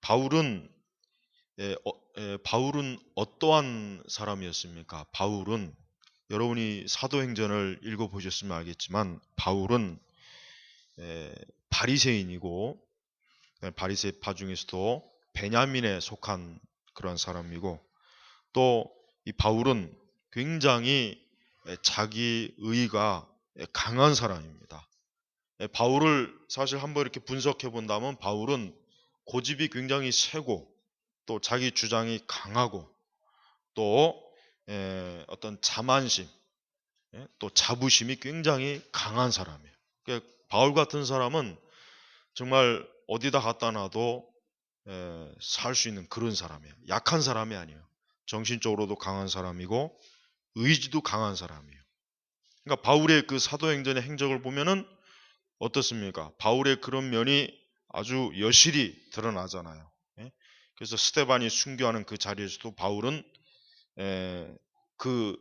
바울은 바울은 어떠한 사람이었습니까? 바울은 여러분이 사도행전을 읽어보셨으면 알겠지만 바울은 바리새인이고 바리새파 중에서도 베냐민에 속한 그런 사람이고 또 이 바울은 굉장히 자기 의가 강한 사람입니다. 바울을 사실 한번 이렇게 분석해 본다면 바울은 고집이 굉장히 세고 또 자기 주장이 강하고 또 어떤 자만심 또 자부심이 굉장히 강한 사람이에요. 그러니까 바울 같은 사람은 정말 어디다 갖다 놔도 살 수 있는 그런 사람이에요. 약한 사람이 아니에요. 정신적으로도 강한 사람이고 의지도 강한 사람이에요. 그러니까 바울의 그 사도행전의 행적을 보면은 어떻습니까? 바울의 그런 면이 아주 여실히 드러나잖아요. 그래서 스데반이 순교하는 그 자리에서도 바울은 그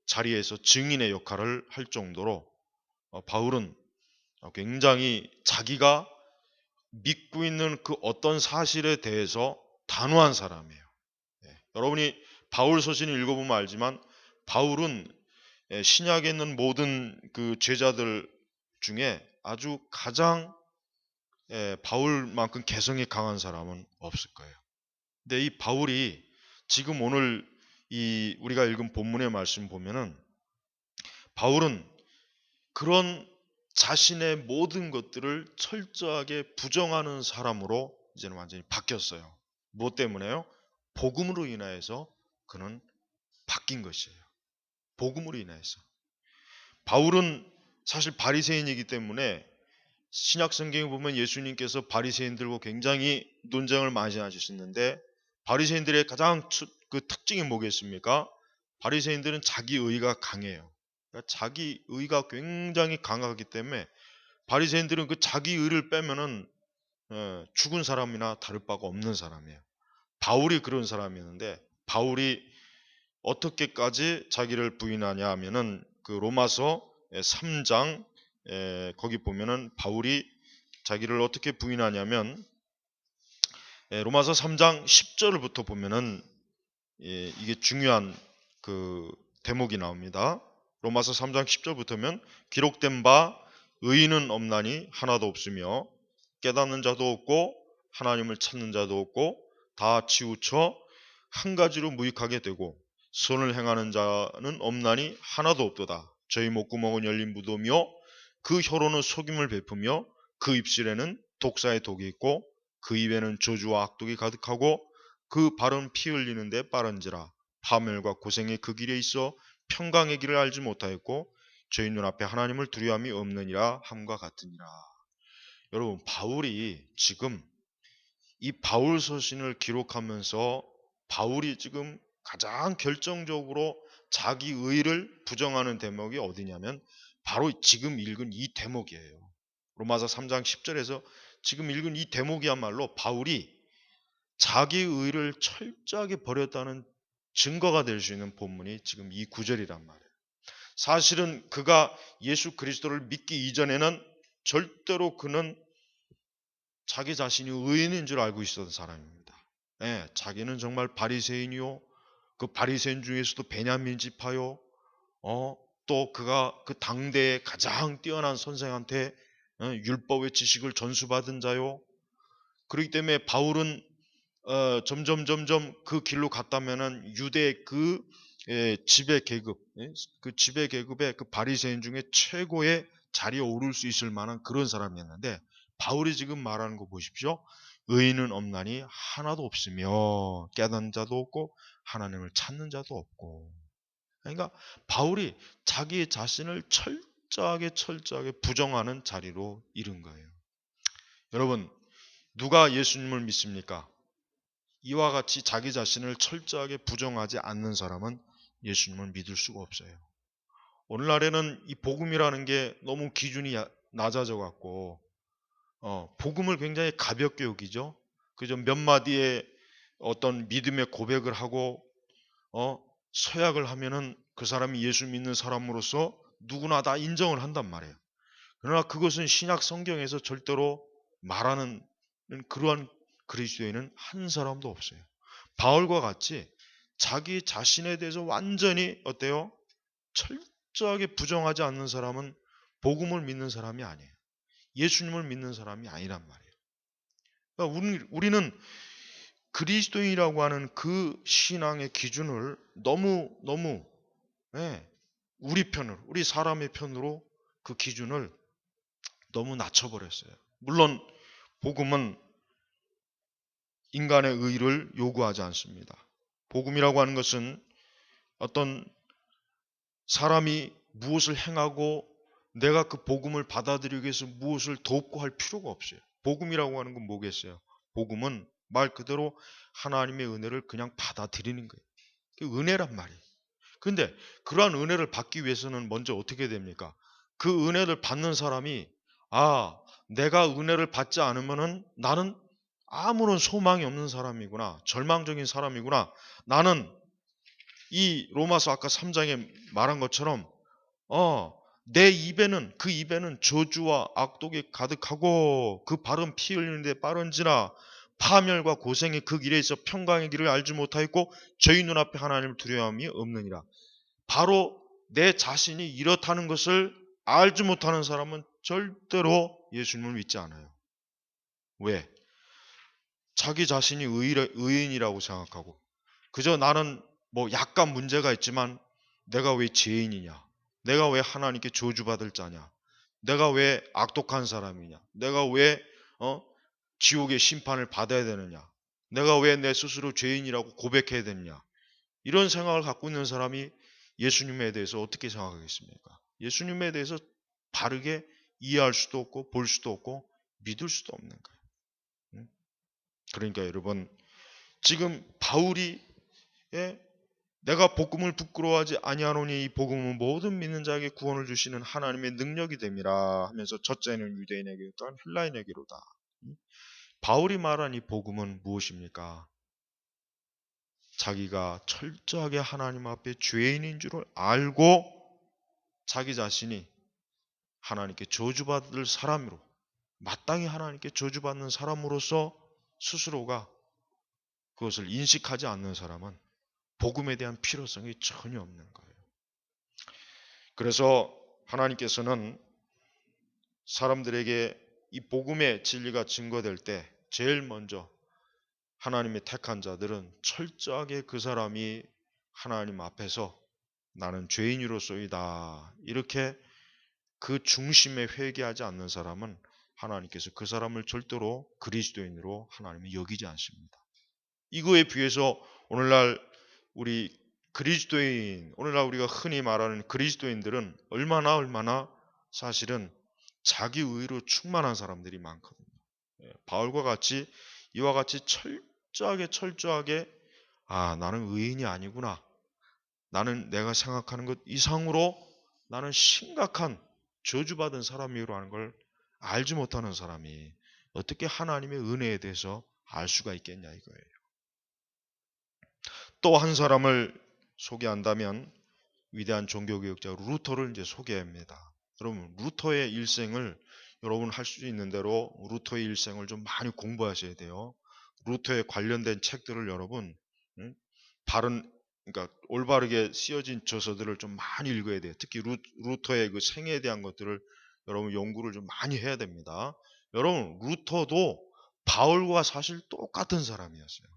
자리에서 증인의 역할을 할 정도로 바울은 굉장히 자기가 믿고 있는 그 어떤 사실에 대해서 단호한 사람이에요. 여러분이 바울 서신을 읽어보면 알지만 바울은 신약에 있는 모든 그 제자들 중에 아주 가장 바울만큼 개성이 강한 사람은 없을 거예요. 근데 이 바울이 지금 오늘 이 우리가 읽은 본문의 말씀 보면은 바울은 그런 자신의 모든 것들을 철저하게 부정하는 사람으로 이제는 완전히 바뀌었어요. 무엇 때문에요? 복음으로 인하여서 그는 바뀐 것이에요. 복음으로 인해서. 바울은 사실 바리새인이기 때문에 신약 성경에 보면 예수님께서 바리새인들과 굉장히 논쟁을 많이 하셨는데 바리새인들의 가장 그 특징이 뭐겠습니까? 바리새인들은 자기 의가 강해요. 그러니까 자기 의가 굉장히 강하기 때문에 바리새인들은 그 자기 의를 빼면은 죽은 사람이나 다를 바가 없는 사람이에요. 바울이 그런 사람이었는데 바울이 어떻게까지 자기를 부인하냐 하면은 그 로마서 3장 거기 보면은 바울이 자기를 어떻게 부인하냐면 로마서 3장 10절부터 보면은 이게 중요한 그 대목이 나옵니다. 로마서 3장 10절부터면 기록된 바 의인은 없나니 하나도 없으며 깨닫는 자도 없고 하나님을 찾는 자도 없고 다 치우쳐 한 가지로 무익하게 되고 선을 행하는 자는 없나니 하나도 없도다. 저희 목구멍은 열린 무도며 그 혀로는 속임을 베푸며 그 입술에는 독사의 독이 있고 그 입에는 저주와 악독이 가득하고 그 발은 피 흘리는데 빠른지라. 파멸과 고생이 그 길에 있어 평강의 길을 알지 못하였고 저희 눈앞에 하나님을 두려움이 없느니라 함과 같으니라. 여러분 바울이 지금 이 바울 서신을 기록하면서 바울이 지금 가장 결정적으로 자기 의를 부정하는 대목이 어디냐면 바로 지금 읽은 이 대목이에요. 로마서 3장 10절에서 지금 읽은 이 대목이야말로 바울이 자기 의를 철저하게 버렸다는 증거가 될 수 있는 본문이 지금 이 구절이란 말이에요. 사실은 그가 예수 그리스도를 믿기 이전에는 절대로 그는 자기 자신이 의인인 줄 알고 있었던 사람입니다. 자기는 정말 바리새인이요. 그 바리새인 중에서도 베냐민 지파요. 또 그가 그 당대의 가장 뛰어난 선생한테 율법의 지식을 전수받은 자요. 그렇기 때문에 바울은 점점 그 길로 갔다면은 유대 그 지배 계급, 그 지배 계급의 그 바리새인 중에 최고의 자리에 오를 수 있을 만한 그런 사람이었는데 바울이 지금 말하는 거 보십시오. 의인은 없나니 하나도 없으며 깨닫는 자도 없고 하나님을 찾는 자도 없고. 그러니까 바울이 자기 자신을 철저하게 부정하는 자리로 이른 거예요. 여러분 누가 예수님을 믿습니까? 이와 같이 자기 자신을 철저하게 부정하지 않는 사람은 예수님을 믿을 수가 없어요. 오늘날에는 이 복음이라는 게 너무 기준이 낮아져 갖고 복음을 굉장히 가볍게 여기죠. 그저 몇 마디의 어떤 믿음의 고백을 하고 서약을 하면은 그 사람이 예수 믿는 사람으로서 누구나 다 인정을 한단 말이에요. 그러나 그것은 신약 성경에서 절대로 말하는 그러한 그리스도인은 한 사람도 없어요. 바울과 같이 자기 자신에 대해서 완전히 어때요? 철저하게 부정하지 않는 사람은 복음을 믿는 사람이 아니에요. 예수님을 믿는 사람이 아니란 말이에요. 그러니까 우리는 그리스도인이라고 하는 그 신앙의 기준을 너무 예, 우리 편으로, 우리 사람의 편으로 그 기준을 너무 낮춰버렸어요. 물론 복음은 인간의 의를 요구하지 않습니다. 복음이라고 하는 것은 어떤 사람이 무엇을 행하고 내가 그 복음을 받아들이기 위해서 무엇을 돕고 할 필요가 없어요. 복음이라고 하는 건 뭐겠어요? 복음은 말 그대로 하나님의 은혜를 그냥 받아들이는 거예요. 그 은혜란 말이에요. 근데 그러한 은혜를 받기 위해서는 먼저 어떻게 됩니까? 그 은혜를 받는 사람이 내가 은혜를 받지 않으면은 나는 아무런 소망이 없는 사람이구나. 절망적인 사람이구나. 나는 이 로마서 아까 3장에 말한 것처럼 내 입에는 그 입에는 저주와 악독이 가득하고 그 발은 피 흘리는데 빠른지라 파멸과 고생이 그 길에 있어 평강의 길을 알지 못하였고 저희 눈앞에 하나님을 두려움이 없느니라. 바로 내 자신이 이렇다는 것을 알지 못하는 사람은 절대로 예수님을 믿지 않아요. 왜? 자기 자신이 의인이라고 생각하고 그저 나는 뭐 약간 문제가 있지만 내가 왜 죄인이냐? 내가 왜 하나님께 저주받을 자냐? 내가 왜 악독한 사람이냐? 내가 왜 지옥의 심판을 받아야 되느냐? 내가 왜 내 스스로 죄인이라고 고백해야 되느냐? 이런 생각을 갖고 있는 사람이 예수님에 대해서 어떻게 생각하겠습니까? 예수님에 대해서 바르게 이해할 수도 없고 볼 수도 없고 믿을 수도 없는 거예요. 그러니까 여러분 지금 바울이 내가 복음을 부끄러워하지 아니하노니 이 복음은 모든 믿는 자에게 구원을 주시는 하나님의 능력이 됨이라 하면서 첫째는 유대인에게 또한 헬라인에게로다. 바울이 말한 이 복음은 무엇입니까? 자기가 철저하게 하나님 앞에 죄인인 줄을 알고 자기 자신이 하나님께 저주받을 사람으로 마땅히 하나님께 저주받는 사람으로서 스스로가 그것을 인식하지 않는 사람은 복음에 대한 필요성이 전혀 없는 거예요. 그래서 하나님께서는 사람들에게 이 복음의 진리가 증거될 때 제일 먼저 하나님의 택한 자들은 철저하게 그 사람이 하나님 앞에서 나는 죄인으로서이다 이렇게 그 중심에 회개하지 않는 사람은 하나님께서 그 사람을 절대로 그리스도인으로 하나님이 여기지 않습니다. 이거에 비해서 오늘날 우리 그리스도인, 오늘날 우리가 흔히 말하는 그리스도인들은 얼마나 사실은 자기 의로 충만한 사람들이 많거든요. 바울과 같이 이와 같이 철저하게 나는 의인이 아니구나. 나는 내가 생각하는 것 이상으로 나는 심각한 저주받은 사람이라는 걸 알지 못하는 사람이 어떻게 하나님의 은혜에 대해서 알 수가 있겠냐 이거예요. 또 한 사람을 소개한다면 위대한 종교개혁자 루터를 이제 소개합니다. 여러분 루터의 일생을 여러분 할 수 있는 대로 루터의 일생을 좀 많이 공부하셔야 돼요. 루터에 관련된 책들을 여러분 바른 그러니까 올바르게 쓰여진 저서들을 좀 많이 읽어야 돼요. 특히 루터의 그 생애에 대한 것들을 여러분 연구를 좀 많이 해야 됩니다. 여러분 루터도 바울과 사실 똑같은 사람이었어요.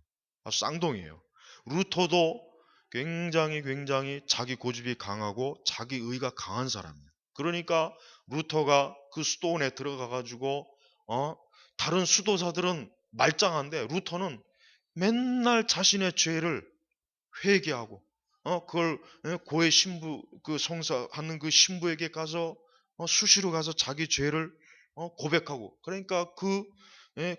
아주 쌍둥이에요. 루터도 굉장히 자기 고집이 강하고 자기 의가 강한 사람이에요. 그러니까 루터가 그 수도원에 들어가 가지고 다른 수도사들은 말짱한데 루터는 맨날 자신의 죄를 회개하고 그걸 고해 신부 그 성사하는 그 신부에게 가서 수시로 가서 자기 죄를 고백하고 그러니까 그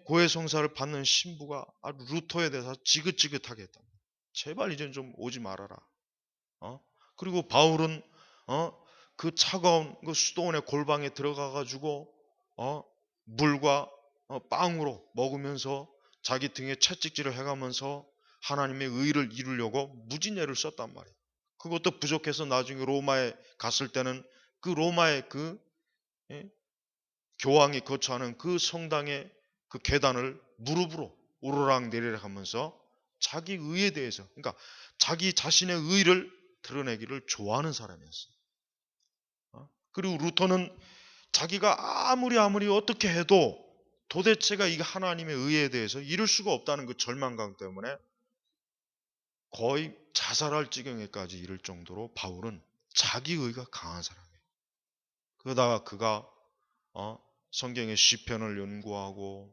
고해 성사를 받는 신부가 아주 루터에 대해서 지긋지긋하게 했다. 제발 이젠 좀 오지 말아라. 그리고 바울은 그 차가운 그 수도원의 골방에 들어가 가지고 물과 빵으로 먹으면서 자기 등에 채찍질을 해가면서 하나님의 의를 이루려고 무진애를 썼단 말이에요. 그것도 부족해서 나중에 로마에 갔을 때는 그 로마의 그 교황이 거처하는 그 성당의 그 계단을 무릎으로 오르락내리락 하면서 자기 의에 대해서, 그러니까 자기 자신의 의를 드러내기를 좋아하는 사람이었어요. 그리고 루터는 자기가 아무리 어떻게 해도 도대체가 이 하나님의 의에 대해서 이룰 수가 없다는 그 절망감 때문에 거의 자살할 지경에까지 이를 정도로 바울은 자기 의가 강한 사람이에요. 그러다가 그가 성경의 시편을 연구하고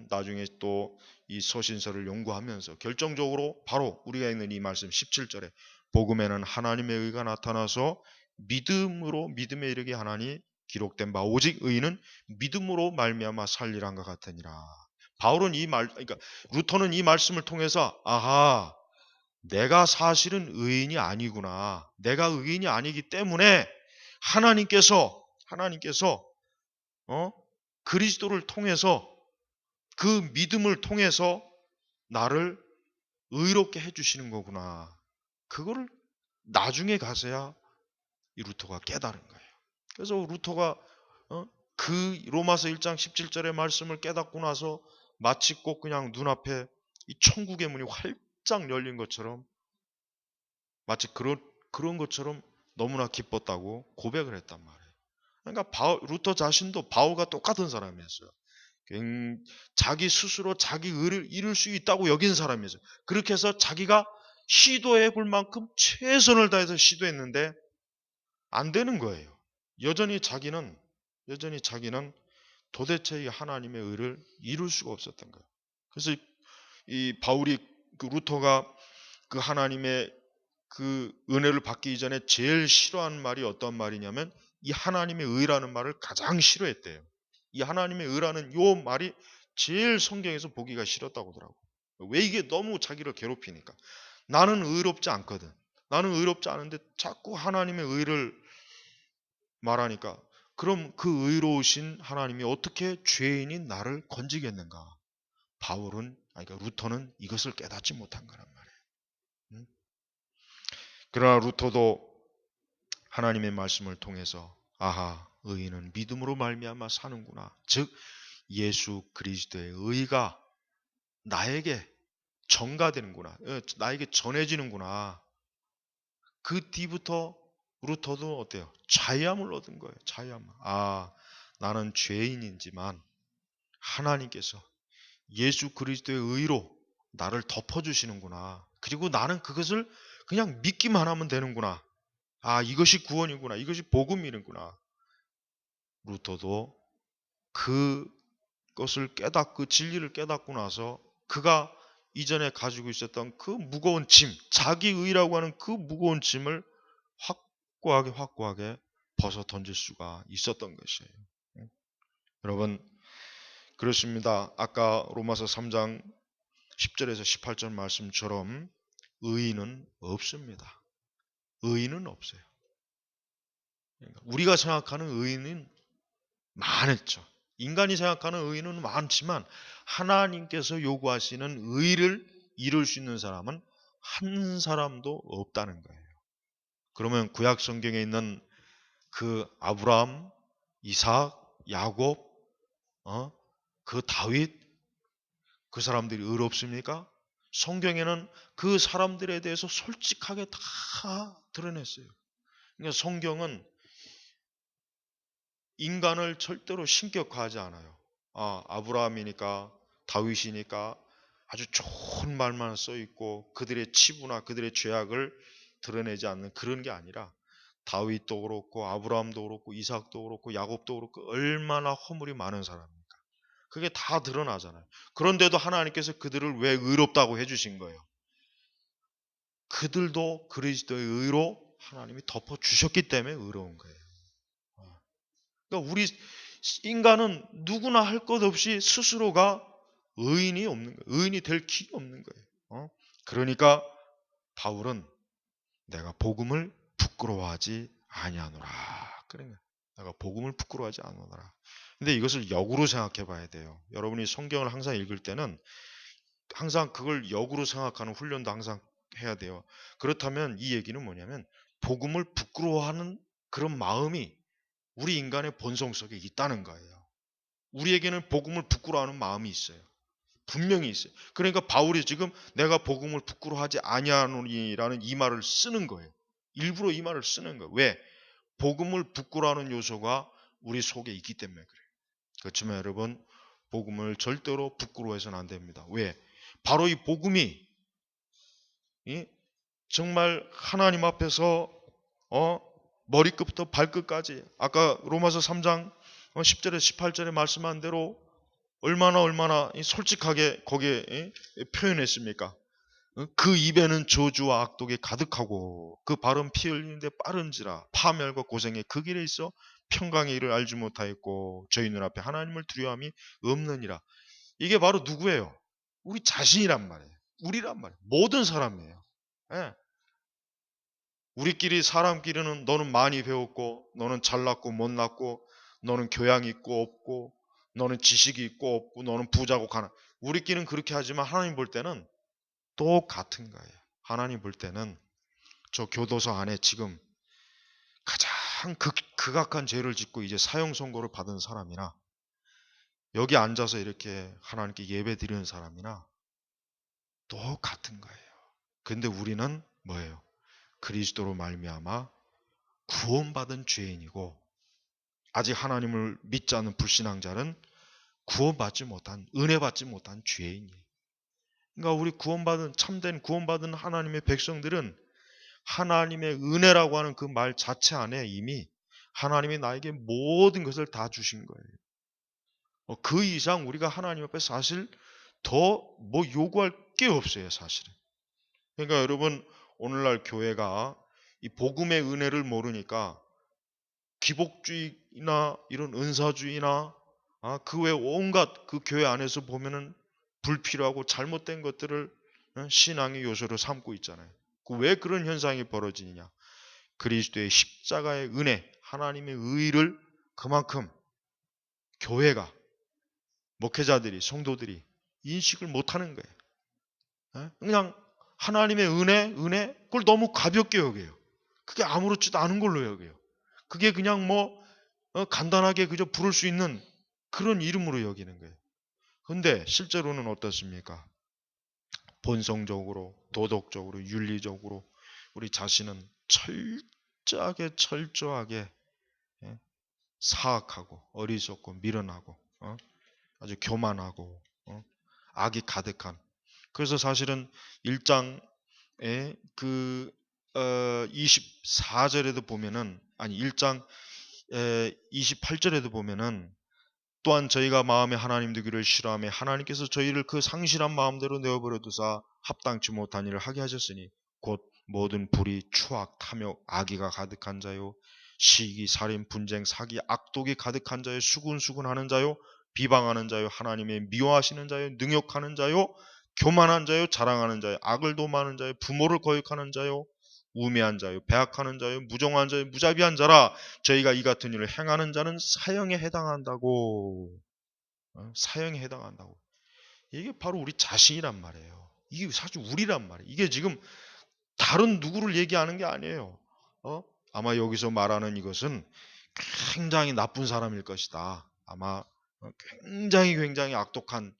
나중에 또 이 서신서를 연구하면서 결정적으로 바로 우리가 있는 이 말씀 17절에 복음에는 하나님의 의가 나타나서 믿음에 이르게 하나니 기록된 바 오직 의인은 믿음으로 말미암아 살리란 것 같으니라. 바울은 그러니까 루터는 이 말씀을 통해서 아하, 내가 사실은 의인이 아니구나. 내가 의인이 아니기 때문에 하나님께서 그리스도를 통해서 그 믿음을 통해서 나를 의롭게 해주시는 거구나. 그거를 나중에 가서야 이 루터가 깨달은 거예요. 그래서 루터가 그 로마서 1장 17절의 말씀을 깨닫고 나서 마치 꼭 그냥 눈앞에 이 천국의 문이 활짝 열린 것처럼 마치 그런 것처럼 너무나 기뻤다고 고백을 했단 말이에요. 그러니까 루터 자신도 바울과 똑같은 사람이었어요. 자기 스스로 자기 의를 이룰 수 있다고 여긴 사람이었어요. 그렇게 해서 자기가 시도해 볼 만큼 최선을 다해서 시도했는데 안 되는 거예요. 여전히 자기는 도대체 이 하나님의 의를 이룰 수가 없었던 거예요. 그래서 이 바울이 그 루터가 그 하나님의 그 은혜를 받기 이전에 제일 싫어하는 말이 어떤 말이냐면 이 하나님의 의라는 말을 가장 싫어했대요. 이 하나님의 의라는 요 말이 제일 성경에서 보기가 싫었다고 하더라고요. 왜? 이게 너무 자기를 괴롭히니까. 나는 의롭지 않거든. 나는 의롭지 않은데 자꾸 하나님의 의를 말하니까 그럼 그 의로우신 하나님이 어떻게 죄인인 나를 건지겠는가? 그러니까 루터는 이것을 깨닫지 못한 거란 말이에요. 그러나 루터도 하나님의 말씀을 통해서 아하, 의인은 믿음으로 말미암아 사는구나. 즉 예수 그리스도의 의가 나에게 전가되는구나. 나에게 전해지는구나. 그 뒤부터 루터도 어때요? 자유함을 얻은 거예요. 자유함. 아, 나는 죄인이지만 하나님께서 예수 그리스도의 의로 나를 덮어주시는구나. 그리고 나는 그것을 그냥 믿기만 하면 되는구나. 아, 이것이 구원이구나. 이것이 복음이구나. 루터도 그것을 그 진리를 깨닫고 나서 그가 이전에 가지고 있었던 그 무거운 짐, 자기의라고 하는 그 무거운 짐을 확고하게 벗어 던질 수가 있었던 것이에요. 여러분, 그렇습니다. 아까 로마서 3장 10절에서 18절 말씀처럼 의인은 없습니다. 의인은 없어요. 우리가 생각하는 의인은 많았죠. 인간이 생각하는 의인은 많지만 하나님께서 요구하시는 의를 이룰 수 있는 사람은 한 사람도 없다는 거예요. 그러면 구약 성경에 있는 그 아브라함, 이삭, 야곱, 그 다윗, 그 사람들이 의롭습니까? 성경에는 그 사람들에 대해서 솔직하게 다 드러냈어요. 그러니까 성경은 인간을 절대로 신격화하지 않아요. 아브라함이니까 다윗이니까 아주 좋은 말만 써 있고 그들의 치부나 그들의 죄악을 드러내지 않는 그런 게 아니라 다윗도 그렇고 아브라함도 그렇고 이삭도 그렇고 야곱도 그렇고 얼마나 허물이 많은 사람입니까? 그게 다 드러나잖아요. 그런데도 하나님께서 그들을 왜 의롭다고 해주신 거예요? 그들도 그리스도의 의로 하나님이 덮어주셨기 때문에 의로운 거예요. 그러니까 우리 인간은 누구나 할 것 없이 스스로가 의인이 없는 거예요. 의인이 될 길이 없는 거예요. 그러니까 바울은 내가 복음을 부끄러워하지 아니하노라. 그러니까 내가 복음을 부끄러워하지 않노라. 근데 이것을 역으로 생각해 봐야 돼요. 여러분이 성경을 항상 읽을 때는 항상 그걸 역으로 생각하는 훈련도 항상 해야 돼요. 그렇다면 이 얘기는 뭐냐면 복음을 부끄러워하는 그런 마음이 우리 인간의 본성 속에 있다는 거예요. 우리에게는 복음을 부끄러워하는 마음이 있어요. 분명히 있어요. 그러니까 바울이 지금 내가 복음을 부끄러워하지 아니하노니라는 이 말을 쓰는 거예요. 일부러 이 말을 쓰는 거예요. 왜? 복음을 부끄러워하는 요소가 우리 속에 있기 때문에 그래요. 그렇지만 여러분, 복음을 절대로 부끄러워해서는 안 됩니다. 왜? 바로 이 복음이 정말 하나님 앞에서 머리끝부터 발끝까지 아까 로마서 3장 10절에 18절에 말씀한 대로 얼마나 솔직하게 거기에 표현했습니까? 그 입에는 저주와 악독이 가득하고 그 발은 피 흘리는데 빠른지라 파멸과 고생의 그 길에 있어 평강의 일을 알지 못하였고 저희 눈앞에 하나님을 두려움이 없느니라. 이게 바로 누구예요? 우리 자신이란 말이에요. 우리란 말이에요. 모든 사람이에요. 예. 우리끼리 사람끼리는 너는 많이 배웠고 너는 잘났고 못났고 너는 교양이 있고 없고 너는 지식이 있고 없고 너는 부자고 가난. 우리끼리는 그렇게 하지만 하나님 볼 때는 똑같은 거예요. 하나님 볼 때는 저 교도소 안에 지금 가장 극악한 죄를 짓고 이제 사형 선고를 받은 사람이나 여기 앉아서 이렇게 하나님께 예배 드리는 사람이나 똑같은 거예요. 근데 우리는 뭐예요? 그리스도로 말미암아 구원받은 죄인이고 아직 하나님을 믿지 않는 불신앙자는 구원받지 못한 은혜 받지 못한 죄인이에요. 그러니까 우리 구원받은 참된 구원받은 하나님의 백성들은 하나님의 은혜라고 하는 그 말 자체 안에 이미 하나님이 나에게 모든 것을 다 주신 거예요. 그 이상 우리가 하나님 앞에 사실 더 뭐 요구할 게 없어요, 사실은. 그러니까 여러분, 오늘날 교회가 이 복음의 은혜를 모르니까 기복주의나 이런 은사주의나 그 외 온갖 그 교회 안에서 보면은 불필요하고 잘못된 것들을 신앙의 요소로 삼고 있잖아요. 왜 그런 현상이 벌어지느냐? 그리스도의 십자가의 은혜, 하나님의 의를 그만큼 교회가, 목회자들이, 성도들이 인식을 못하는 거예요. 그냥 하나님의 은혜, 그걸 너무 가볍게 여겨요. 그게 아무렇지도 않은 걸로 여겨요. 그게 그냥 뭐 간단하게 그저 부를 수 있는 그런 이름으로 여기는 거예요. 그런데 실제로는 어떻습니까? 본성적으로, 도덕적으로, 윤리적으로 우리 자신은 철저하게 사악하고 어리석고 미련하고 아주 교만하고 악이 가득한. 그래서 사실은 1장에 그 24절에도 보면은 1장 28절에도 보면은 또한 저희가 마음에 하나님 되기를 싫어하며 하나님께서 저희를 그 상실한 마음대로 내어버려 두사 합당치 못한 일을 하게 하셨으니 곧 모든 불의, 추악, 탐욕, 악의가 가득한 자요 시기, 살인, 분쟁, 사기, 악독이 가득한 자요 수군수군하는 자요 비방하는 자요 하나님의 미워하시는 자요 능욕하는 자요 교만한 자요 자랑하는 자요 악을 도모하는 자요 부모를 거역하는 자요 우매한 자요 배악하는 자요 무정한 자요 무자비한 자라 저희가 이 같은 일을 행하는 자는 사형에 해당한다고. 사형에 해당한다고. 이게 바로 우리 자신이란 말이에요. 이게 사실 우리란 말이에요. 이게 지금 다른 누구를 얘기하는 게 아니에요. 아마 여기서 말하는 이것은 굉장히 나쁜 사람일 것이다. 아마 굉장히 악독한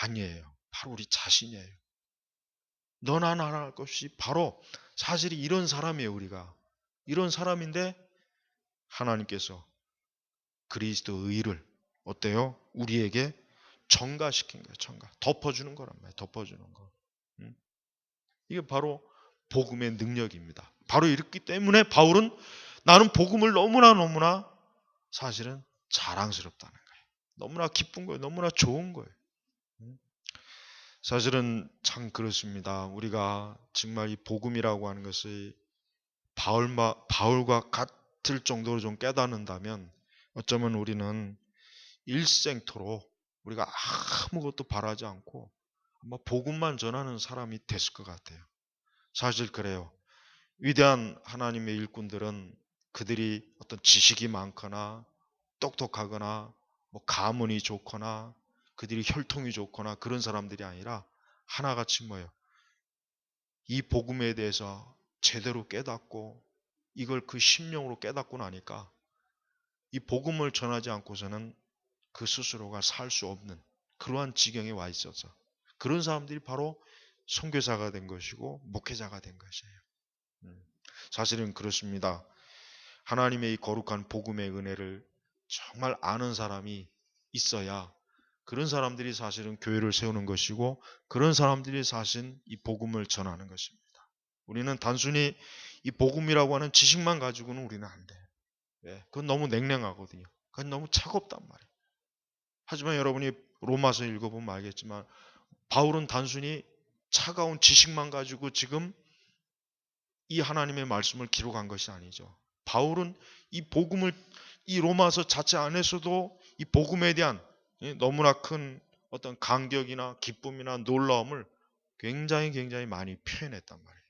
아니에요. 바로 우리 자신이에요. 너나 나나 할 것 없이 바로 사실이 이런 사람이에요. 우리가 이런 사람인데 하나님께서 그리스도 의를 어때요? 우리에게 전가시킨 거예요. 전가. 덮어주는 거란 말이에요. 덮어주는 거. 이게 바로 복음의 능력입니다. 바로 이렇기 때문에 바울은 나는 복음을 너무나 사실은 자랑스럽다는 거예요. 너무나 기쁜 거예요. 너무나 좋은 거예요. 사실은 참 그렇습니다. 우리가 정말 이 복음이라고 하는 것이 바울과 같을 정도로 좀 깨닫는다면 어쩌면 우리는 일생토록 우리가 아무것도 바라지 않고 아마 복음만 전하는 사람이 됐을 것 같아요. 사실 그래요. 위대한 하나님의 일꾼들은 그들이 어떤 지식이 많거나 똑똑하거나 뭐 가문이 좋거나 그들이 혈통이 좋거나 그런 사람들이 아니라 하나같이 뭐예요? 이 복음에 대해서 제대로 깨닫고 이걸 그 심령으로 깨닫고 나니까 이 복음을 전하지 않고서는 그 스스로가 살 수 없는 그러한 지경에 와 있어서 그런 사람들이 바로 선교사가 된 것이고 목회자가 된 것이에요. 사실은 그렇습니다. 하나님의 이 거룩한 복음의 은혜를 정말 아는 사람이 있어야 그런 사람들이 사실은 교회를 세우는 것이고 그런 사람들이 사실 이 복음을 전하는 것입니다. 우리는 단순히 이 복음이라고 하는 지식만 가지고는 우리는 안 돼요. 예, 그건 너무 냉랭하거든요. 그건 너무 차갑단 말이에요. 하지만 여러분이 로마서 읽어보면 알겠지만 바울은 단순히 차가운 지식만 가지고 지금 이 하나님의 말씀을 기록한 것이 아니죠. 바울은 이 복음을 이 로마서 자체 안에서도 이 복음에 대한 너무나 큰 어떤 감격이나 기쁨이나 놀라움을 굉장히 많이 표현했단 말이에요.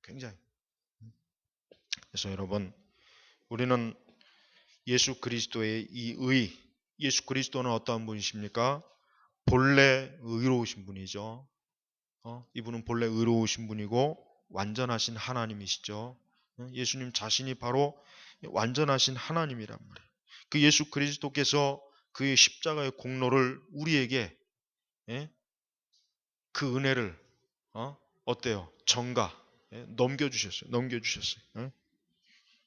굉장히. 그래서 여러분 우리는 예수 그리스도의 이 의, 예수 그리스도는 어떠한 분이십니까? 본래 의로우신 분이죠. 이분은 본래 의로우신 분이고 완전하신 하나님이시죠. 예수님 자신이 바로 완전하신 하나님이란 말이에요. 그 예수 그리스도께서 그의 십자가의 공로를 우리에게 그 은혜를 어때요? 전가 넘겨주셨어요.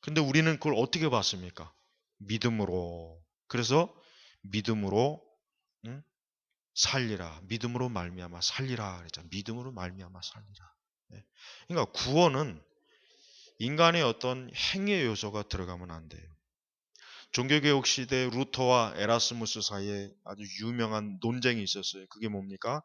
근데 우리는 그걸 어떻게 봤습니까? 믿음으로. 그래서 믿음으로 살리라. 믿음으로 말미암아 살리라 그랬잖아요. 믿음으로 말미암아 살리라. 그러니까 구원은 인간의 어떤 행위의 요소가 들어가면 안 돼요. 종교개혁 시대 루터와 에라스무스 사이에 아주 유명한 논쟁이 있었어요. 그게 뭡니까?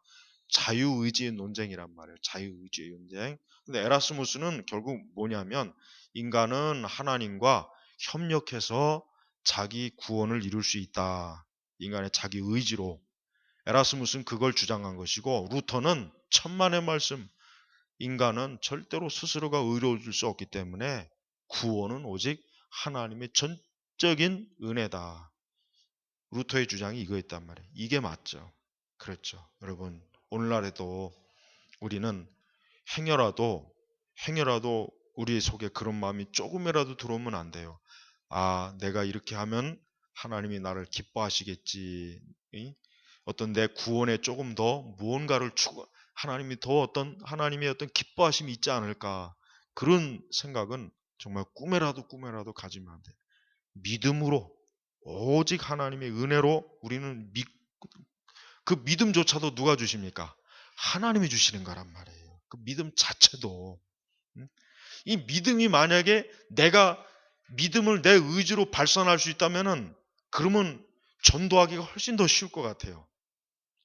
자유의지의 논쟁이란 말이에요. 자유의지의 논쟁. 근데 에라스무스는 결국 뭐냐면 인간은 하나님과 협력해서 자기 구원을 이룰 수 있다. 인간의 자기 의지로. 에라스무스는 그걸 주장한 것이고 루터는 천만의 말씀 인간은 절대로 스스로가 의로워질 수 없기 때문에 구원은 오직 하나님의 전적인 은혜다. 루터의 주장이 이거였단 말이에요. 이게 맞죠. 그렇죠. 여러분 오늘날에도 우리는 행여라도 우리 속에 그런 마음이 조금이라도 들어오면 안 돼요. 아, 내가 이렇게 하면 하나님이 나를 기뻐하시겠지. 어떤 내 구원에 조금 더 무언가를 추구, 하나님의 어떤 기뻐하심이 있지 않을까. 그런 생각은 정말 꿈에라도 가지면 안 돼요. 믿음으로 오직 하나님의 은혜로 우리는 그 믿음조차도 누가 주십니까? 하나님이 주시는 거란 말이에요. 그 믿음 자체도. 이 믿음이 만약에 내가 믿음을 내 의지로 발산할 수 있다면은 그러면 전도하기가 훨씬 더 쉬울 것 같아요.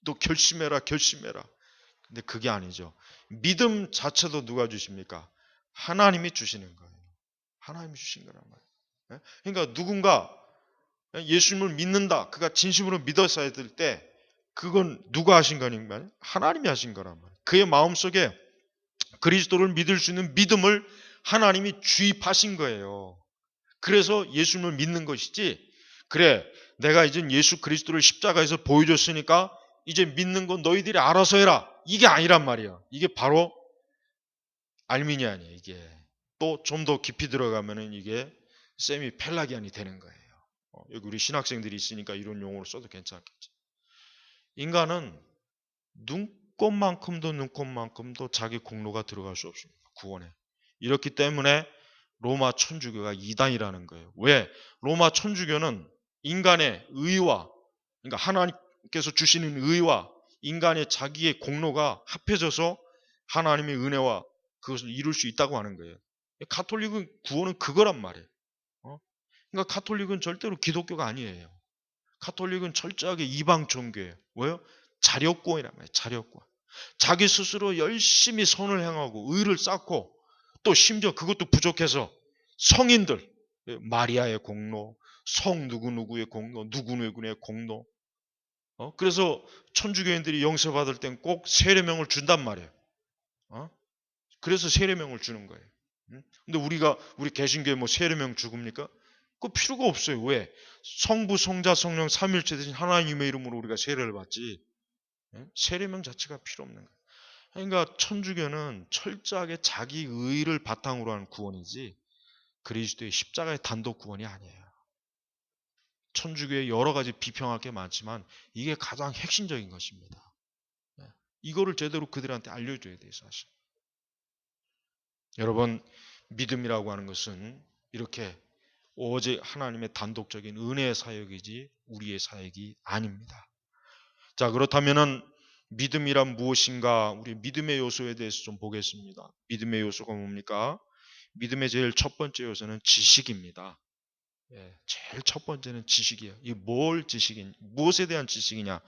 또 결심해라. 근데 그게 아니죠. 믿음 자체도 누가 주십니까? 하나님이 주시는 거예요. 하나님이 주신 거란 말이에요. 그러니까 누군가 예수님을 믿는다. 그가 진심으로 믿었어야 될 때 그건 누가 하신 거니까 하나님이 하신 거란 말이에요. 그의 마음속에 그리스도를 믿을 수 있는 믿음을 하나님이 주입하신 거예요. 그래서 예수님을 믿는 것이지 그래 내가 이제 예수 그리스도를 십자가에서 보여줬으니까 이제 믿는 건 너희들이 알아서 해라. 이게 아니란 말이야. 이게 바로 알미니안이에요. 이게 또 좀 더 깊이 들어가면은 이게 세미 펠라기안이 되는 거예요. 여기 우리 신학생들이 있으니까 이런 용어를 써도 괜찮겠지. 인간은 눈꼽만큼도 자기 공로가 들어갈 수 없습니다. 구원에. 이렇기 때문에 로마 천주교가 이단이라는 거예요. 왜? 로마 천주교는 인간의 의와 그러니까 하나님께서 주시는 의와 인간의 자기의 공로가 합해져서 하나님의 은혜와 그것을 이룰 수 있다고 하는 거예요. 가톨릭은 구원은 그거란 말이에요. 그러니까 가톨릭은 절대로 기독교가 아니에요. 가톨릭은 철저하게 이방 종교예요. 왜요? 자력권이란 말이에요. 자력권. 자기 스스로 열심히 선을 행하고 의를 쌓고 또 심지어 그것도 부족해서 성인들 마리아의 공로, 성 누구누구의 공로, 누구누구의 공로. 그래서 천주교인들이 용서받을 땐 꼭 세례명을 준단 말이에요. 그래서 세례명을 주는 거예요. 근데 우리 개신교에 뭐 세례명 죽습니까? 그 필요가 없어요. 왜? 성부, 성자, 성령, 삼일체 대신 하나님의 이름으로 우리가 세례를 받지. 세례명 자체가 필요 없는 거예요. 그러니까 천주교는 철저하게 자기 의를 바탕으로 하는 구원이지 그리스도의 십자가의 단독 구원이 아니에요. 천주교에 여러 가지 비평할 게 많지만 이게 가장 핵심적인 것입니다. 이거를 제대로 그들한테 알려줘야 돼요, 사실. 여러분, 믿음이라고 하는 것은 이렇게 오직 하나님의 단독적인 은혜의 사역이지 우리의 사역이 아닙니다. 자, 그렇다면은 믿음이란 무엇인가? 우리 믿음의 요소에 대해서 좀 보겠습니다. 믿음의 요소가 뭡니까? 믿음의 제일 첫 번째 요소는 지식입니다. 제일 첫 번째는 지식이에요. 이 뭘 지식인? 무엇에 대한 지식이냐?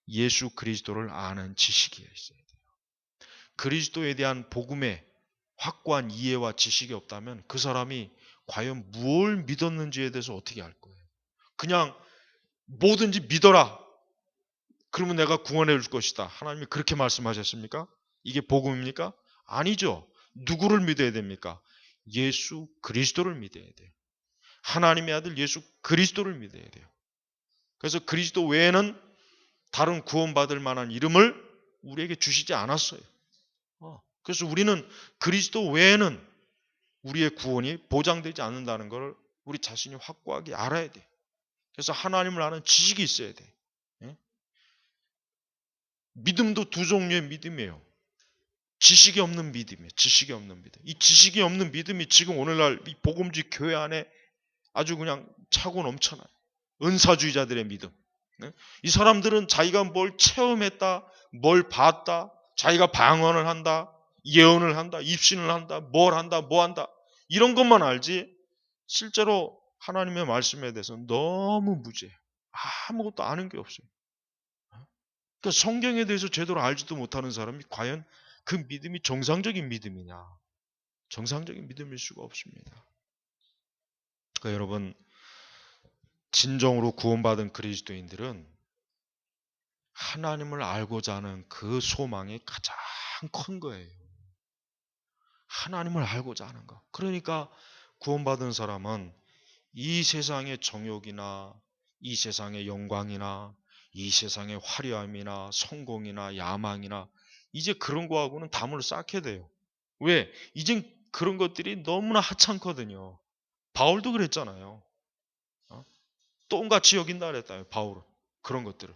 예수 그리스도를 아는 지식이 있어야 돼요. 그리스도에 대한 복음의 확고한 이해와 지식이 없다면 그 사람이 과연 뭘 믿었는지에 대해서 어떻게 알 거예요? 그냥 뭐든지 믿어라. 그러면 내가 구원해 줄 것이다. 하나님이 그렇게 말씀하셨습니까? 이게 복음입니까? 아니죠. 누구를 믿어야 됩니까? 예수 그리스도를 믿어야 돼요. 하나님의 아들 예수 그리스도를 믿어야 돼요. 그래서 그리스도 외에는 다른 구원받을 만한 이름을 우리에게 주시지 않았어요. 그래서 우리는 그리스도 외에는 우리의 구원이 보장되지 않는다는 걸 우리 자신이 확고하게 알아야 돼. 그래서 하나님을 아는 지식이 있어야 돼. 믿음도 두 종류의 믿음이에요. 지식이 없는 믿음이에요. 지식이 없는 믿음. 이 지식이 없는 믿음이 지금 오늘날 이 복음지 교회 안에 아주 그냥 차고 넘쳐나요. 은사주의자들의 믿음. 이 사람들은 자기가 뭘 체험했다, 뭘 봤다, 자기가 방언을 한다, 예언을 한다, 입신을 한다, 뭘 한다, 뭐 한다. 이런 것만 알지 실제로 하나님의 말씀에 대해서 너무 무지해요. 아무것도 아는 게 없어요. 그러니까 성경에 대해서 제대로 알지도 못하는 사람이 과연 그 믿음이 정상적인 믿음이냐? 정상적인 믿음일 수가 없습니다. 그러니까 여러분, 진정으로 구원받은 그리스도인들은 하나님을 알고자 하는 그 소망이 가장 큰 거예요. 하나님을 알고자 하는 거. 그러니까 구원받은 사람은 이 세상의 정욕이나 이 세상의 영광이나 이 세상의 화려함이나 성공이나 야망이나 이제 그런 거하고는 담을 쌓게 돼요. 왜? 이젠 그런 것들이 너무나 하찮거든요. 바울도 그랬잖아요. 똥같이 여긴다 그랬다요. 바울은. 그런 것들을.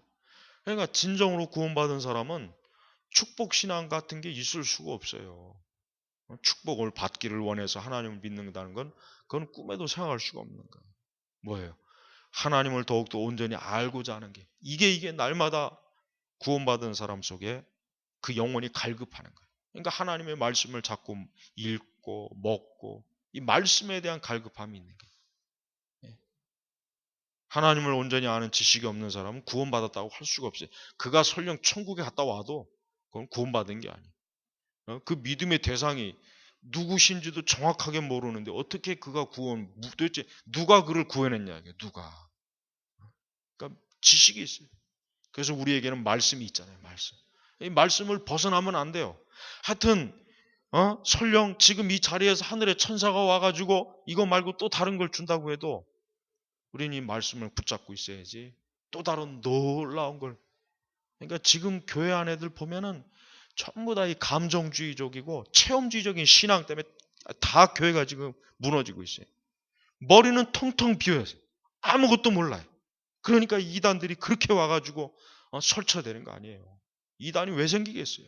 그러니까 진정으로 구원받은 사람은 축복신앙 같은 게 있을 수가 없어요. 축복을 받기를 원해서 하나님을 믿는다는 건 그건 꿈에도 생각할 수가 없는 거예요. 뭐예요? 하나님을 더욱더 온전히 알고자 하는 게 이게 날마다 구원받은 사람 속에 그 영혼이 갈급하는 거예요. 그러니까 하나님의 말씀을 자꾸 읽고 먹고 이 말씀에 대한 갈급함이 있는 거예요. 하나님을 온전히 아는 지식이 없는 사람은 구원받았다고 할 수가 없어요. 그가 설령 천국에 갔다 와도 그건 구원받은 게 아니에요. 그 믿음의 대상이 누구신지도 정확하게 모르는데 어떻게 그가 도대체 누가 그를 구원했냐, 누가. 그러니까 지식이 있어요. 그래서 우리에게는 말씀이 있잖아요, 말씀. 이 말씀을 벗어나면 안 돼요. 하여튼, 설령 지금 이 자리에서 하늘의 천사가 와가지고 이거 말고 또 다른 걸 준다고 해도 우리는 이 말씀을 붙잡고 있어야지 또 다른 놀라운 걸. 그러니까 지금 교회 안에들 보면은 전부 다 이 감정주의적이고 체험주의적인 신앙 때문에 다 교회가 지금 무너지고 있어요. 머리는 텅텅 비어있어요. 아무것도 몰라요. 그러니까 이단들이 그렇게 와가지고 설쳐되는 거 아니에요. 이단이 왜 생기겠어요?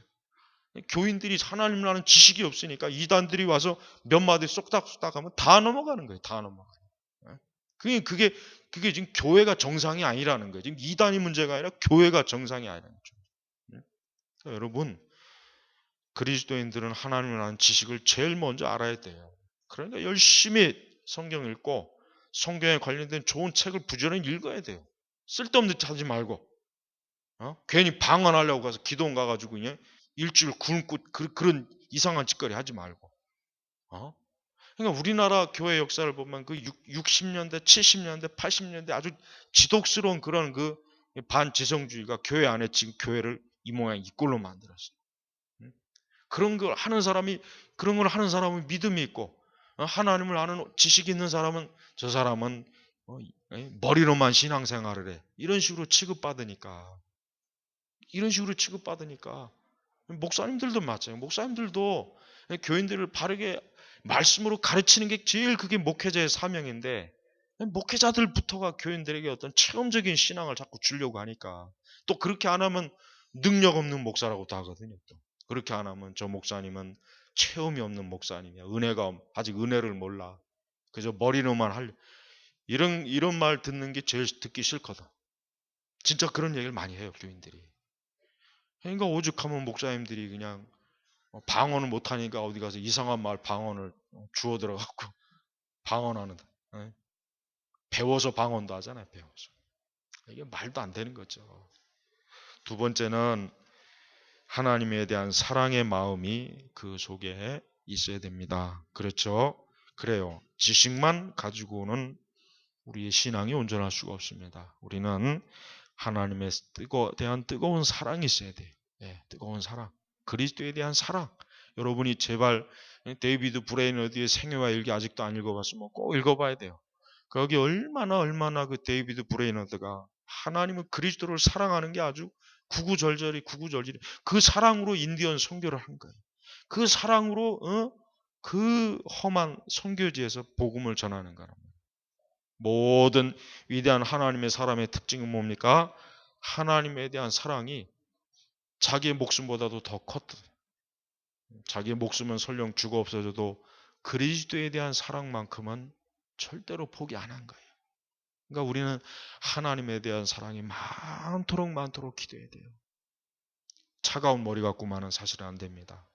교인들이 하나님을 아는 지식이 없으니까 이단들이 와서 몇 마디 쏙닥쏙닥 하면 다 넘어가는 거예요. 다 넘어가요. 그게 지금 교회가 정상이 아니라는 거예요. 지금 이단이 문제가 아니라 교회가 정상이 아니라는 거죠. 그러니까 여러분, 그리스도인들은 하나님을 아는 지식을 제일 먼저 알아야 돼요. 그러니까 열심히 성경 읽고 성경에 관련된 좋은 책을 부지런히 읽어야 돼요. 쓸데없는 짓 하지 말고. 괜히 방언하려고 가서 기도원 가가지고 그냥 일주일 굶고 그런 이상한 짓거리 하지 말고. 그러니까 우리나라 교회 역사를 보면 그 60년대, 70년대, 80년대 아주 지독스러운 그런 그 반지성주의가 교회 안에 지금 교회를 이 모양 이 꼴로 만들었어요. 그런 걸 하는 사람은 믿음이 있고 하나님을 아는 지식이 있는 사람은 저 사람은 머리로만 신앙생활을 해. 이런 식으로 취급받으니까 목사님들도 마찬가지예요. 목사님들도 교인들을 바르게 말씀으로 가르치는 게 제일 그게 목회자의 사명인데 목회자들부터가 교인들에게 어떤 체험적인 신앙을 자꾸 주려고 하니까 또 그렇게 안 하면 능력 없는 목사라고 다 하거든요. 또 그렇게 안 하면 저 목사님은 체험이 없는 목사님이야. 아직 은혜를 몰라. 그저 머리로만 이런 말 듣는 게 제일 듣기 싫거든. 진짜 그런 얘기를 많이 해요, 교인들이. 그러니까 오죽하면 목사님들이 그냥 방언을 못하니까 어디 가서 이상한 말 방언을 주워 들어갖고 방언하는, 배워서 방언도 하잖아요, 배워서. 이게 말도 안 되는 거죠. 두 번째는 하나님에 대한 사랑의 마음이 그 속에 있어야 됩니다. 그렇죠? 그래요. 지식만 가지고는 우리의 신앙이 온전할 수가 없습니다. 우리는 하나님에 대한 뜨거운 사랑이 있어야 돼요. 예, 뜨거운 사랑. 그리스도에 대한 사랑. 여러분이 제발 데이비드 브레이너드의 생애와 일기 아직도 안 읽어봤으면 꼭 읽어봐야 돼요. 거기 얼마나 그 데이비드 브레이너드가 하나님은 그리스도를 사랑하는 게 아주 구구절절히 그 사랑으로 인디언 선교를 한 거예요. 그 사랑으로 그 험한 선교지에서 복음을 전하는 거랍니다. 모든 위대한 하나님의 사람의 특징은 뭡니까? 하나님에 대한 사랑이 자기의 목숨보다도 더 컸다. 자기의 목숨은 설령 죽어 없어져도 그리스도에 대한 사랑만큼은 절대로 포기 안 한 거예요. 그러니까 우리는 하나님에 대한 사랑이 많도록 기도해야 돼요. 차가운 머리 갖고만은 사실은 안 됩니다.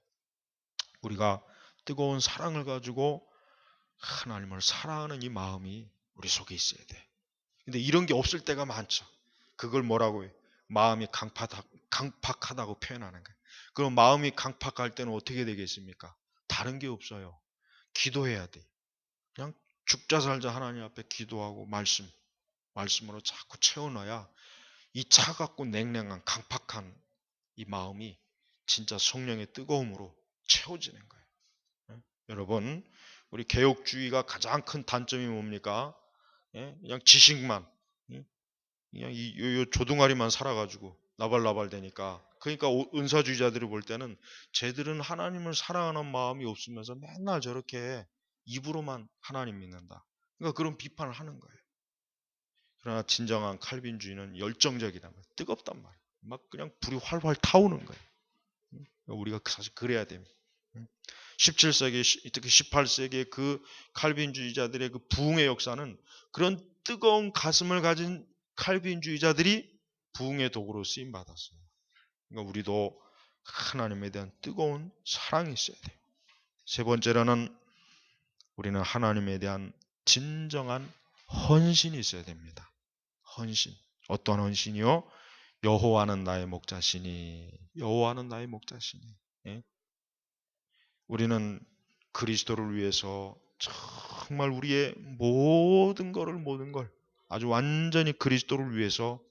우리가 뜨거운 사랑을 가지고 하나님을 사랑하는 이 마음이 우리 속에 있어야 돼. 근데 이런 게 없을 때가 많죠. 그걸 뭐라고 해요? 마음이 강팍하다고 표현하는 거예요. 그럼 마음이 강팍할 때는 어떻게 되겠습니까? 다른 게 없어요. 기도해야 돼. 그냥 죽자 살자 하나님 앞에 기도하고 말씀으로 자꾸 채워놔야 이 차갑고 냉랭한 강팍한 이 마음이 진짜 성령의 뜨거움으로 채워지는 거예요. 여러분, 우리 개혁주의가 가장 큰 단점이 뭡니까? 그냥 지식만, 그냥 요 조둥아리만 살아가지고 나발나발 되니까. 그러니까 은사주의자들이 볼 때는 쟤들은 하나님을 사랑하는 마음이 없으면서 맨날 저렇게 입으로만 하나님 믿는다. 그러니까 그런 비판을 하는 거예요. 그러나 진정한 칼빈주의는 열정적이란 말이에요. 뜨겁단 말이에요. 막 그냥 불이 활활 타오는 거예요. 우리가 사실 그래야 됩니다. 17세기, 특히 18세기의 그 칼빈주의자들의 그 부흥의 역사는 그런 뜨거운 가슴을 가진 칼빈주의자들이 부흥의 도구로 쓰임 받았어요. 그러니까 우리도 하나님에 대한 뜨거운 사랑이 있어야 돼요. 세 번째로는 우리는 하나님에 대한 진정한 헌신이 있어야 됩니다. 헌신. 어떤 헌신이요? 여호와는 나의 목자시니. 여호와는 나의 목자시니. 예? 우리는 그리스도를 위해서 정말 우리의 모든 걸 아주 완전히 그리스도를 위해서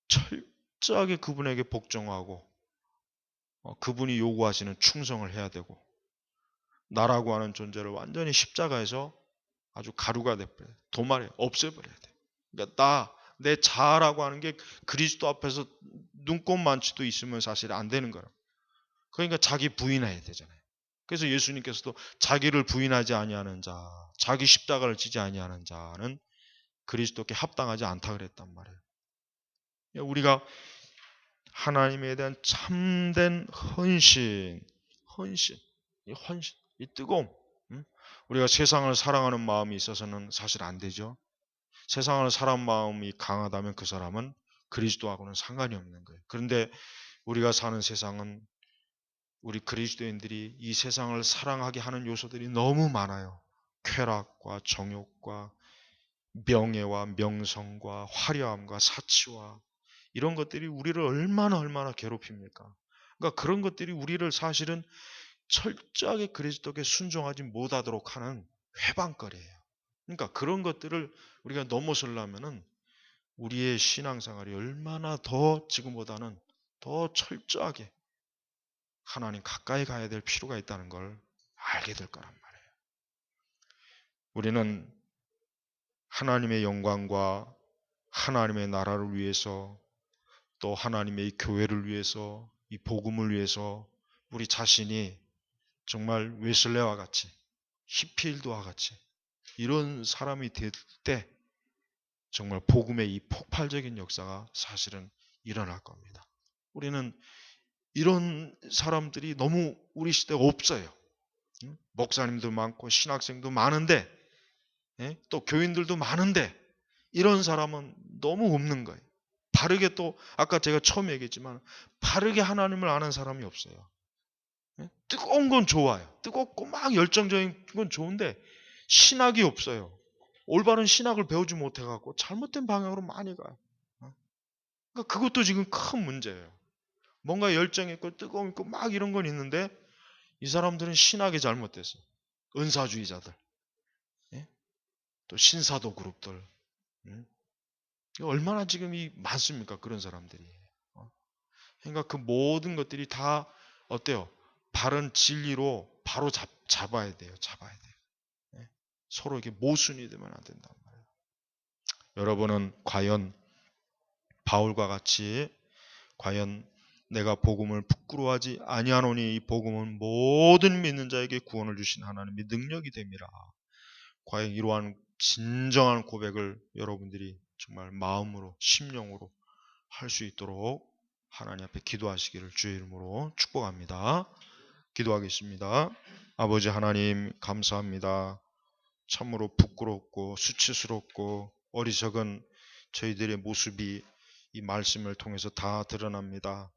철저하게 그분에게 복종하고 그분이 요구하시는 충성을 해야 되고 나라고 하는 존재를 완전히 십자가에서 아주 가루가 돼버려야 돼. 도말에 없애버려야 돼. 그러니까 내 자아라고 하는 게 그리스도 앞에서 눈꼽만치도 있으면 사실 안 되는 거라. 그러니까 자기 부인해야 되잖아요. 그래서 예수님께서도 자기를 부인하지 아니하는 자, 자기 십자가를 지지 아니하는 자는 그리스도께 합당하지 않다 그랬단 말이에요. 우리가 하나님에 대한 참된 헌신, 이 뜨거움. 우리가 세상을 사랑하는 마음이 있어서는 사실 안 되죠. 세상을 사랑하는 마음이 강하다면 그 사람은 그리스도하고는 상관이 없는 거예요. 그런데 우리가 사는 세상은 우리 그리스도인들이 이 세상을 사랑하게 하는 요소들이 너무 많아요. 쾌락과 정욕과 명예와 명성과 화려함과 사치와 이런 것들이 우리를 얼마나 괴롭힙니까? 그러니까 그런 것들이 우리를 사실은 철저하게 그리스도께 순종하지 못하도록 하는 회방거리예요. 그러니까 그런 것들을 우리가 넘어서려면은 우리의 신앙생활이 얼마나 더 지금보다는 더 철저하게 하나님 가까이 가야 될 필요가 있다는 걸 알게 될 거란 말이에요. 우리는 하나님의 영광과 하나님의 나라를 위해서 또 하나님의 교회를 위해서 이 복음을 위해서 우리 자신이 정말 웨슬레와 같이 히필드와 같이 이런 사람이 될 때 정말 복음의 이 폭발적인 역사가 사실은 일어날 겁니다. 우리는 이런 사람들이 너무 우리 시대에 없어요. 목사님도 많고 신학생도 많은데 또 교인들도 많은데 이런 사람은 너무 없는 거예요. 바르게 또 아까 제가 처음 얘기했지만 바르게 하나님을 아는 사람이 없어요. 뜨거운 건 좋아요. 뜨겁고 막 열정적인 건 좋은데 신학이 없어요. 올바른 신학을 배우지 못해갖고 잘못된 방향으로 많이 가요. 그러니까 그것도 지금 큰 문제예요. 뭔가 열정 있고 뜨거움 있고 막 이런 건 있는데 이 사람들은 신학이 잘못됐어요. 은사주의자들, 또 신사도 그룹들. 얼마나 지금 많습니까? 그런 사람들이. 그러니까 그 모든 것들이 다 어때요? 바른 진리로 바로 잡아야 돼요. 잡아야 돼요. 서로 이게 모순이 되면 안 된단 말이에요. 여러분은 과연 바울과 같이 과연 내가 복음을 부끄러워하지 아니하노니 이 복음은 모든 믿는 자에게 구원을 주신 하나님의 능력이 됨이라. 과연 이러한 진정한 고백을 여러분들이 정말 마음으로 심령으로 할 수 있도록 하나님 앞에 기도하시기를 주의 이름으로 축복합니다. 기도하겠습니다. 아버지 하나님 감사합니다. 참으로 부끄럽고 수치스럽고 어리석은 저희들의 모습이 이 말씀을 통해서 다 드러납니다.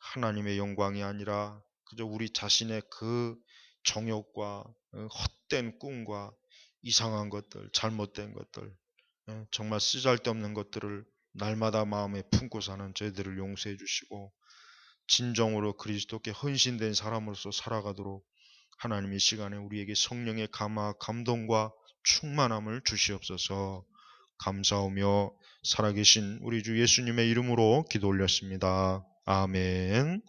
하나님의 영광이 아니라 그저 우리 자신의 그 정욕과 헛된 꿈과 이상한 것들, 잘못된 것들, 정말 쓰잘데없는 것들을 날마다 마음에 품고 사는 저희들을 용서해 주시고 진정으로 그리스도께 헌신된 사람으로서 살아가도록 하나님 이 시간에 우리에게 성령의 감화, 감동과 충만함을 주시옵소서. 감사하며 살아계신 우리 주 예수님의 이름으로 기도 올렸습니다. 아멘.